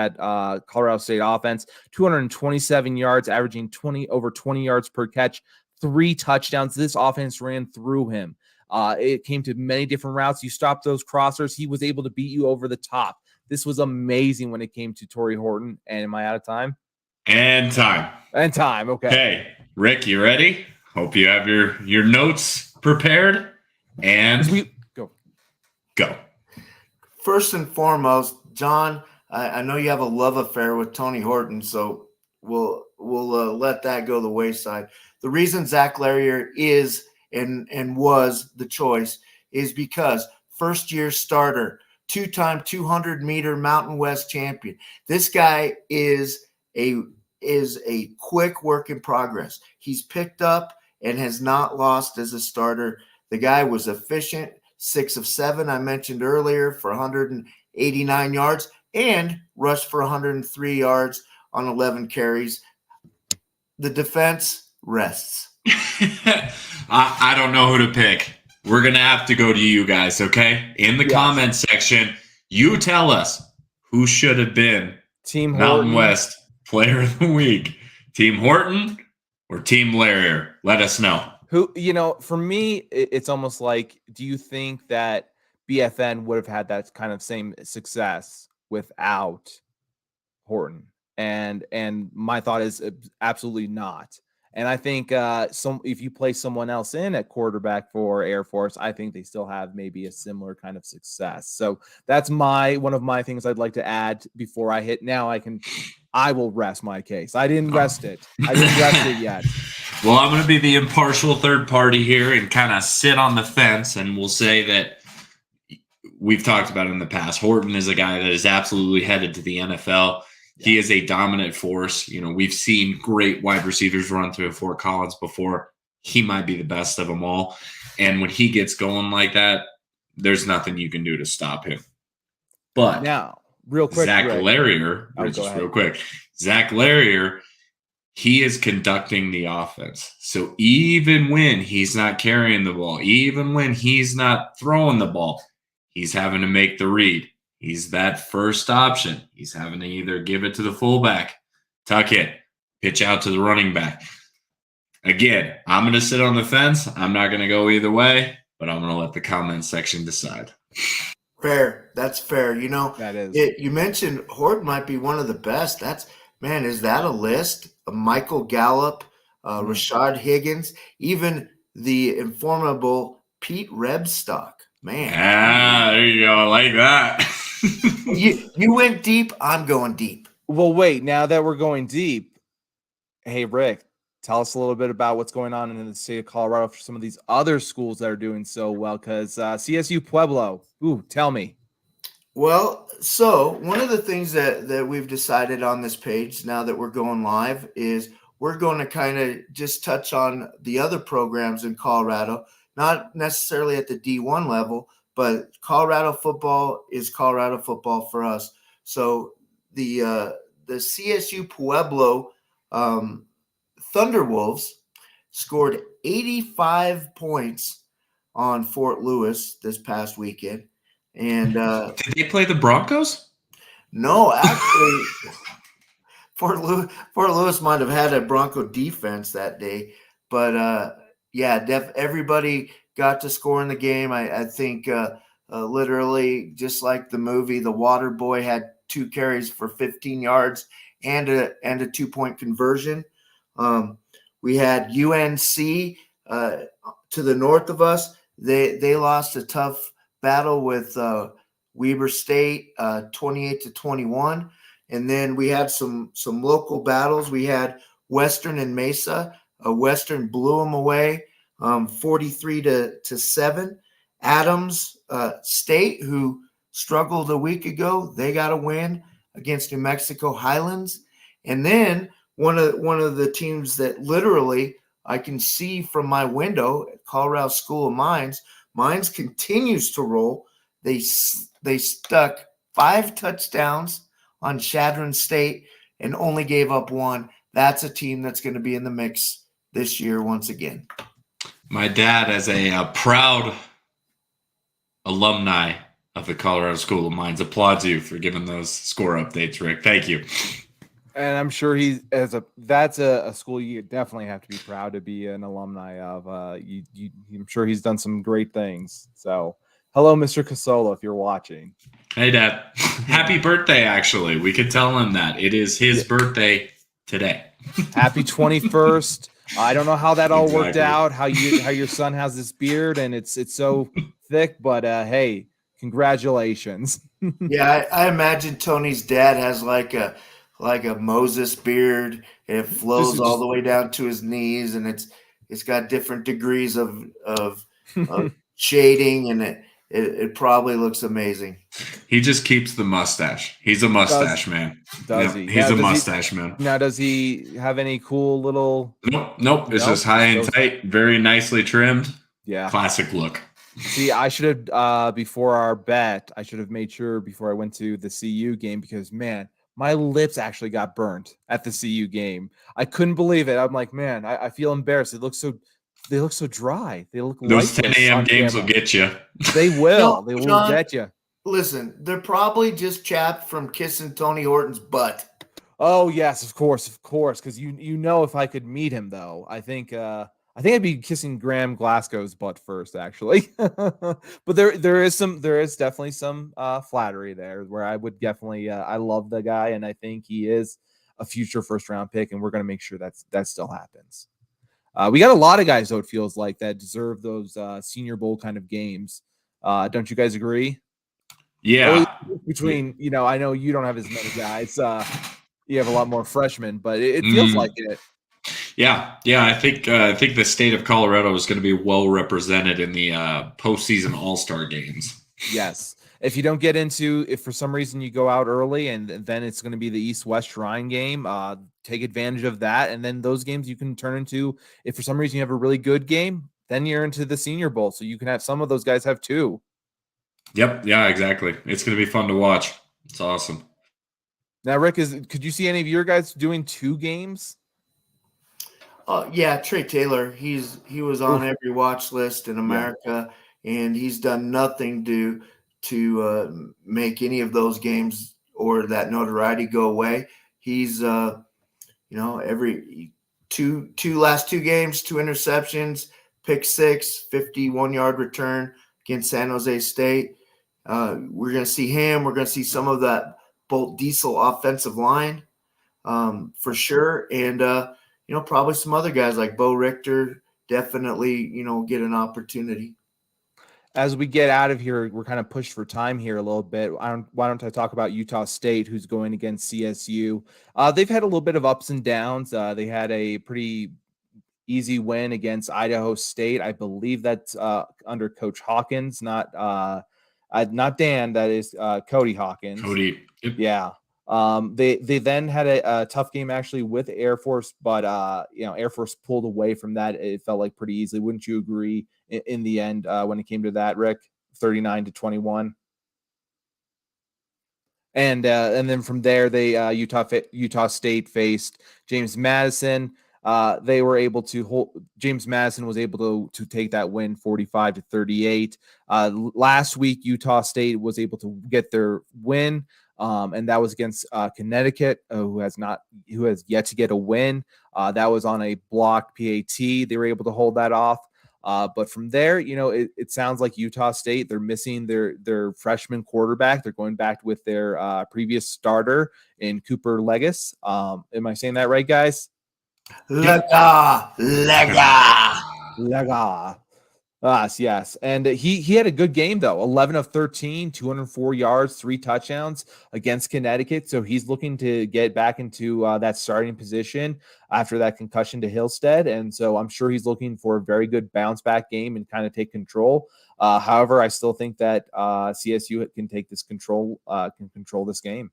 Colorado State offense. 227 yards, averaging over 20 yards per catch, 3 touchdowns. This offense ran through him. It came to many different routes. You stopped those crossers. He was able to beat you over the top. This was amazing when it came to Torrey Horton. And am I out of time? And time. Okay. Okay, Rick, you ready? Hope you have your notes prepared. And go. First and foremost, John, I know you have a love affair with Tony Horton, so we'll let that go the wayside. The reason Zach Larrier is and was the choice is because first-year starter, 2-time 200-meter Mountain West champion. This guy is a is a quick work in progress. He's picked up and has not lost as a starter. The guy was efficient, 6 of 7, I mentioned earlier, for 189 yards and rushed for 103 yards on 11 carries. The defense rests. I don't know who to pick. We're going to have to go to you guys, okay? In the comment section, you tell us who should have been Team Mountain Horton. West Player of the Week. Team Horton or Team Larrier? Let us know. Who, for me, it's almost like, do you think that BFN would have had that kind of same success without Horton? And my thought is absolutely not. And I think if you play someone else in at quarterback for Air Force, I think they still have maybe a similar kind of success. So that's one of my things I'd like to add before I hit. Now I will rest my case. I didn't rest it. I didn't rest it yet. Well, I'm going to be the impartial third party here and kind of sit on the fence, and we'll say that we've talked about it in the past. Horton is a guy that is absolutely headed to the NFL. He is a dominant force. We've seen great wide receivers run through Fort Collins before. He might be the best of them all. And when he gets going like that, there's nothing you can do to stop him. But now, real quick, Zach Rick. Larrier, Zach Larrier, he is conducting the offense. So even when he's not carrying the ball, even when he's not throwing the ball, he's having to make the read. He's that first option. He's having to either give it to the fullback, tuck it, pitch out to the running back. Again, I'm going to sit on the fence. I'm not going to go either way, but I'm going to let the comment section decide. Fair. That's fair. That is. You mentioned Horton might be one of the best. Is that a list? Michael Gallup, Rashad Higgins, even the informable Pete Rebstock. Man. Ah, there you go. I like that. You went deep. I'm going deep. Well, wait, now that we're going deep, hey, Rick, tell us a little bit about what's going on in the state of Colorado for some of these other schools that are doing so well, because CSU Pueblo, tell me. Well, so one of the things that we've decided on this page now that we're going live is we're going to kind of just touch on the other programs in Colorado, not necessarily at the D1 level, but Colorado football is Colorado football for us. So the CSU Pueblo Thunderwolves scored 85 points on Fort Lewis this past weekend. And did they play the Broncos? No, actually, Fort Lewis might have had a Bronco defense that day, but everybody got to score in the game. I think literally just like the movie, the Water Boy had 2 carries for 15 yards and a 2-point conversion. We had UNC to the north of us. They lost a tough battle with Weber State, 28-21. And then we had some local battles. We had Western and Mesa. Western blew them away, 43-7. Adams State, who struggled a week ago, they got a win against New Mexico Highlands. And then one of the teams that literally I can see from my window at Colorado School of Mines continues to roll. They stuck 5 touchdowns on Chadron State and only gave up 1. That's a team that's going to be in the mix this year once again. My dad, as a proud alumni of the Colorado School of Mines, applauds you for giving those score updates, Rick. Thank you. And I'm sure that's a school you definitely have to be proud to be an alumni of. I'm sure he's done some great things. So, hello, Mr. Casola, if you're watching. Hey, Dad. Happy birthday, actually. We could tell him that. It is his birthday today. Happy 21st. I don't know how that all worked out, how your son has this beard and it's so thick, but hey, congratulations. Yeah, I imagine Tony's dad has like a Moses beard. It flows all the way down to his knees, and it's got different degrees of shading, and it probably looks amazing. He just keeps the mustache. He's a mustache man. Does Yep, he? He's Now, a mustache man. Now, does he have any cool little? Nope. It's just high and tight, very nicely trimmed. Yeah. Classic look. See, I should have before our bet, I should have made sure before I went to the CU game because man, my lips actually got burnt at the CU game. I couldn't believe it. I'm like, man, I feel embarrassed. They look so dry. They look those 10 a.m. on games camera. will get you. They will. No, They will John, get you. Listen, they're probably just chapped from kissing Tony Horton's butt. Oh yes, of course, because you know if I could meet him though, I think I'd be kissing Graham Glasgow's butt first, actually. But there is definitely some flattery there where I would definitely I love the guy and I think he is a future first round pick, and we're gonna make sure that still happens. We got a lot of guys though, it feels like, that deserve those Senior Bowl kind of games. Don't you guys agree? Yeah. Between I know you don't have as many guys. You have a lot more freshmen, but it feels like it. Yeah. I think the state of Colorado is going to be well represented in the postseason All-Star games. Yes. If you don't get into, if for some reason you go out early and then it's going to be the East-West Shrine game, take advantage of that. And then those games you can turn into, if for some reason you have a really good game, then you're into the Senior Bowl. So you can have some of those guys have two. Yep. Yeah, exactly. It's going to be fun to watch. It's awesome. Now, Rick, could you see any of your guys doing two games? Yeah, Trey Taylor. He was on every watch list in America, and he's done nothing to make any of those games or that notoriety go away. He's every last two games, 2 interceptions, pick 6, 51-yard return against San Jose State. We're going to see him. We're going to see some of that Bolt Diesel offensive line for sure. And, probably some other guys like Bo Richter definitely, get an opportunity. As we get out of here, we're kind of pushed for time here a little bit. Why don't I talk about Utah State, who's going against CSU? They've had a little bit of ups and downs. They had a pretty easy win against Idaho State. I believe that's under Coach Hawkins, not Dan. That is Cody Hawkins. Cody. Yep. Yeah. They then had a tough game actually with Air Force, but Air Force pulled away from that. It felt like pretty easily. Wouldn't you agree in the end when it came to that, Rick? 39-21. And then from there, they Utah State faced James Madison. They were able to hold. James Madison was able to take that win 45-38. Last week, Utah State was able to get their win. And that was against Connecticut, who has yet to get a win. That was on a blocked PAT. They were able to hold that off. But from there, it sounds like Utah State, they're missing their freshman quarterback. They're going back with their previous starter in Cooper Legis. Am I saying that right, guys? Lega. Yes. And he had a good game, though. 11 of 13, 204 yards, 3 touchdowns against Connecticut. So he's looking to get back into that starting position after that concussion to Hillstead. And so I'm sure he's looking for a very good bounce back game and kind of take control. However, I still think that CSU can take this control this game.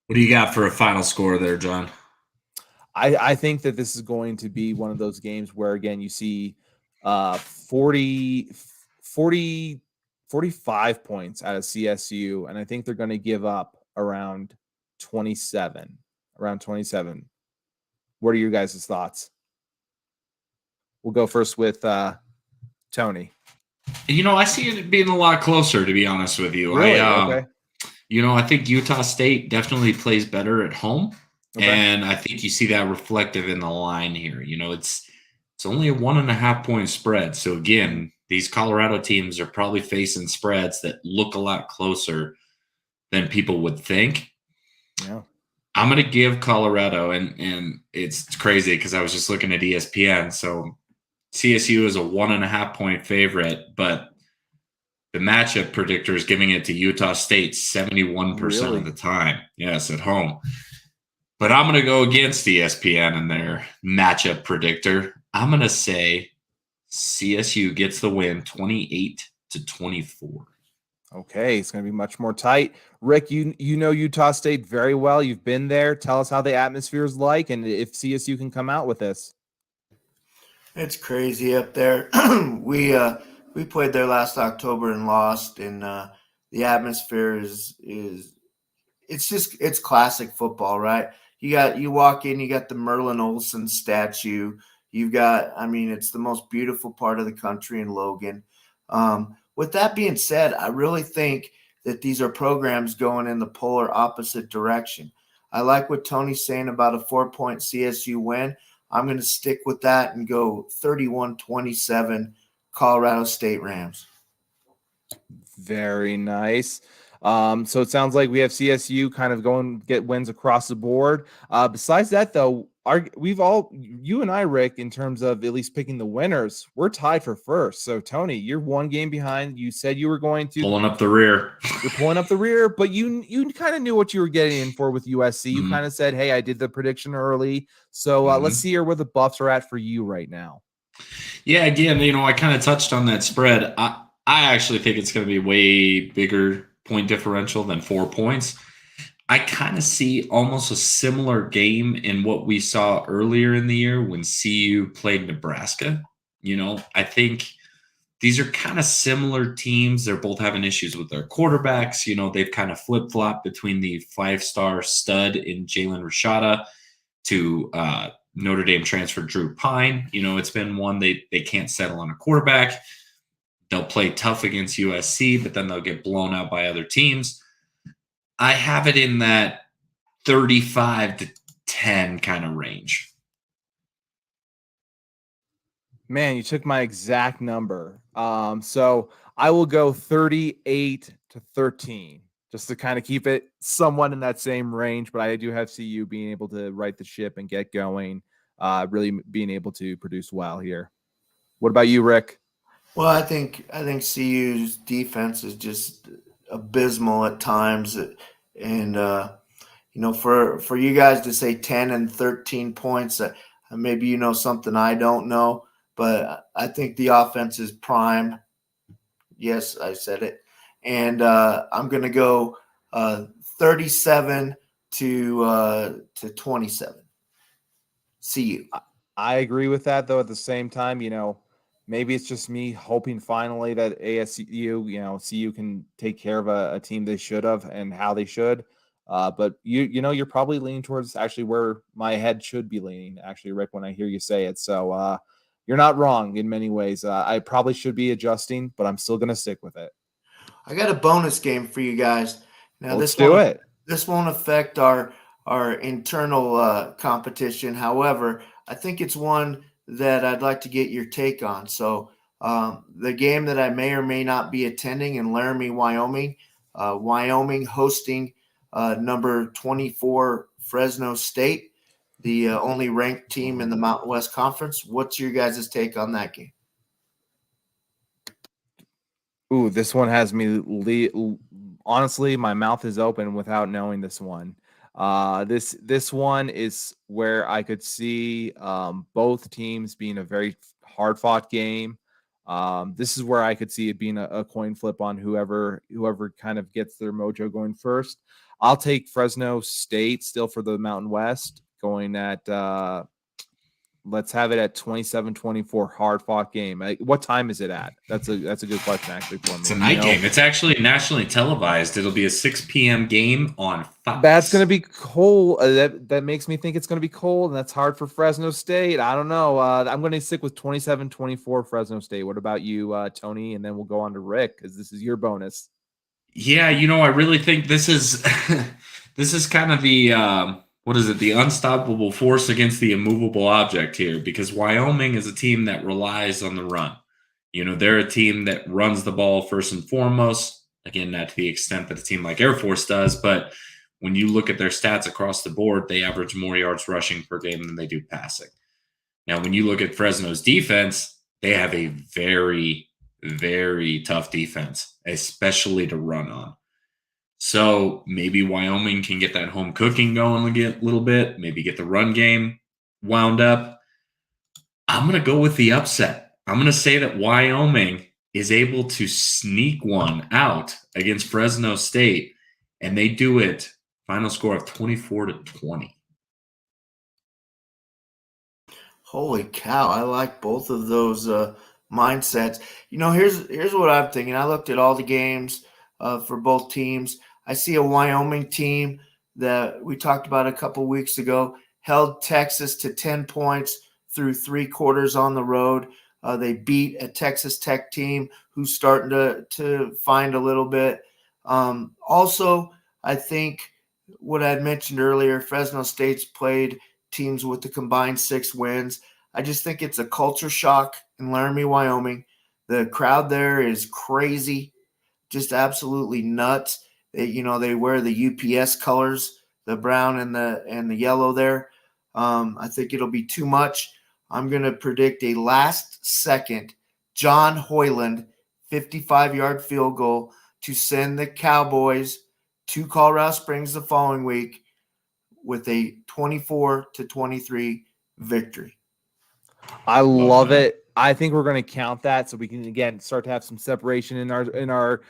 What do you got for a final score there, John? I think that this is going to be one of those games where, again, you see 45 points out of CSU, and I think they're going to give up around 27. What are your guys' thoughts? We'll go first with Tony. I see it being a lot closer, to be honest with you. Really? Okay. I think Utah State definitely plays better at home. Okay. And I think you see that reflective in the line here. It's only a 1.5 point spread. So again, these Colorado teams are probably facing spreads that look a lot closer than people would think. Yeah. I'm going to give Colorado, and it's crazy because I was just looking at ESPN. So CSU is a 1.5 point favorite, but the matchup predictor is giving it to Utah State 71% of the time. Yes, at home. But I'm going to go against ESPN and their matchup predictor. I'm going to say CSU gets the win 28-17. to 24. Okay, it's going to be much more tight. Rick, you know Utah State very well. You've been there. Tell us how the atmosphere is like and if CSU can come out with this. It's crazy up there. We played there last October and lost, and the atmosphere is it's classic football, right? You walk in, you got the Merlin Olsen statue. You've got, I mean, it's the most beautiful part of the country in Logan. With that being said, I really think that these are programs going in the polar opposite direction. I like what Tony's saying about a 4-point CSU win. I'm going to stick with that and go 31-27 Colorado State Rams. Very nice. So it sounds like we have CSU kind of going get wins across the board. Besides that, though, you and I, Rick, in terms of at least picking the winners, we're tied for first. So Tony, you're one game behind. You said you were going to pulling up the rear. You're pulling up the rear, but you kind of knew what you were getting in for with USC. You kind of said, "Hey, I did the prediction early." So let's see here where the Buffs are at for you right now. Yeah, again, I kind of touched on that spread. I actually think it's going to be way bigger point differential than 4 points. I kind of see almost a similar game in what we saw earlier in the year when CU played Nebraska. I think these are kind of similar teams. They're both having issues with their quarterbacks. They've kind of flip-flopped between the 5-star stud in Jalen Rashada to Notre Dame transfer Drew Pine. It's been one they can't settle on a quarterback. They'll play tough against USC, but then they'll get blown out by other teams. I have it in that 35-10 kind of range. Man, you took my exact number. So I will go 38-13, just to kind of keep it somewhat in that same range. But I do have CU being able to right the ship and get going, really being able to produce well here. What about you, Rick? Well, I think CU's defense is just abysmal at times, and for you guys to say 10 and 13 points, maybe something I don't know, but I think the offense is prime. Yes, I said it, and I'm going to go 37-27. CU. I agree with that, though. At the same time, maybe it's just me hoping finally that ASU, CU can take care of a team they should have and how they should. But you're probably leaning towards actually where my head should be leaning, actually, Rick, when I hear you say it. So you're not wrong in many ways. I probably should be adjusting, but I'm still going to stick with it. I got a bonus game for you guys. Now, Let's do it. This won't affect our internal competition. However, I think it's one that I'd like to get your take on. So the game that I may or may not be attending in Laramie, Wyoming, Wyoming hosting number 24 Fresno State, the only ranked team in the Mountain West Conference. What's your guys' take on that game? Ooh, this one has me honestly, my mouth is open without knowing this one. This one is where I could see both teams being a very hard-fought game. This is where I could see it being a coin flip on whoever kind of gets their mojo going first. I'll take Fresno State still for the Mountain West, going at let's have it at 27-24, hard-fought game. What time is it at? That's a good question, actually, for me. It's a night game. It's actually nationally televised. It'll be a 6 p.m. game on Fox. That's going to be cold. That makes me think it's going to be cold, and that's hard for Fresno State. I don't know. I'm going to stick with 27-24 Fresno State. What about you, Tony? And then we'll go on to Rick, because this is your bonus. Yeah, I really think this is this is kind of the the unstoppable force against the immovable object here, because Wyoming is a team that relies on the run. They're a team that runs the ball first and foremost. Again, not to the extent that a team like Air Force does, but when you look at their stats across the board, they average more yards rushing per game than they do passing. Now, when you look at Fresno's defense, they have a very, very tough defense, especially to run on. So maybe Wyoming can get that home cooking going a little bit, maybe get the run game wound up. I'm going to go with the upset. I'm going to say that Wyoming is able to sneak one out against Fresno State, and they do it final score of 24-20. Holy cow! I like both of those mindsets. Here's what I'm thinking. I looked at all the games for both teams. I see a Wyoming team that we talked about a couple weeks ago held Texas to 10 points through 3 quarters on the road. They beat a Texas Tech team who's starting to find a little bit. Also, I think what I had mentioned earlier, Fresno State's played teams with the combined 6 wins. I just think it's a culture shock in Laramie, Wyoming. The crowd there is crazy, just absolutely nuts. They wear the UPS colors, the brown and the yellow there. I think it'll be too much. I'm going to predict a last-second John Hoyland 55-yard field goal to send the Cowboys to Colorado Springs the following week with a 24-23 victory. I love it. I think we're going to count that so we can again start to have some separation in our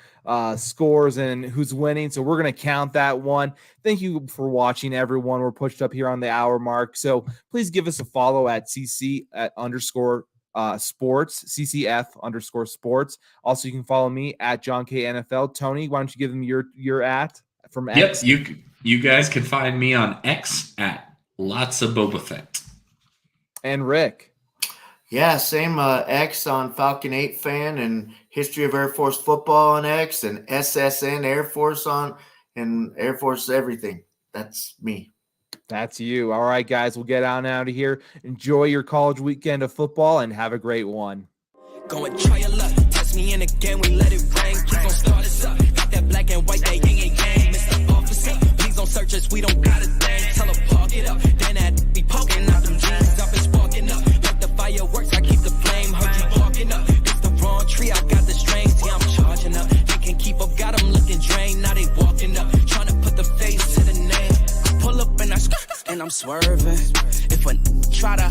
scores and who's winning. So we're going to count that one. Thank you for watching, everyone. We're pushed up here on the hour mark, so please give us a follow at _sports, CCF_sports. Also, you can follow me at John K NFL. Tony, why don't you give them your at from X? Yep, you guys can find me on X at Lots of Boba Fett. And Rick. Yeah, same X on Falcon 8 fan and History of Air Force Football on X and SSN Air Force and Air Force everything. That's me. That's you. All right, guys, we'll get on out of here. Enjoy your college weekend of football and have a great one. Go and try your luck. Test me in again, we let it rain. Keep on start us up. Got that black and white, that yin and yang. Mr. Officer, please don't search us. We don't got a thing. Tell her park it up. Then that be poking out them jeans. Up and sparking up. Like the fireworks, I keep the flame. Heard you barking up. It's the wrong tree, I got the strings. Yeah, I'm charging up. They can keep up, got them looking drained. Now they walking up. Trying to put the face to the name. Pull up and I'm swerving. If a try to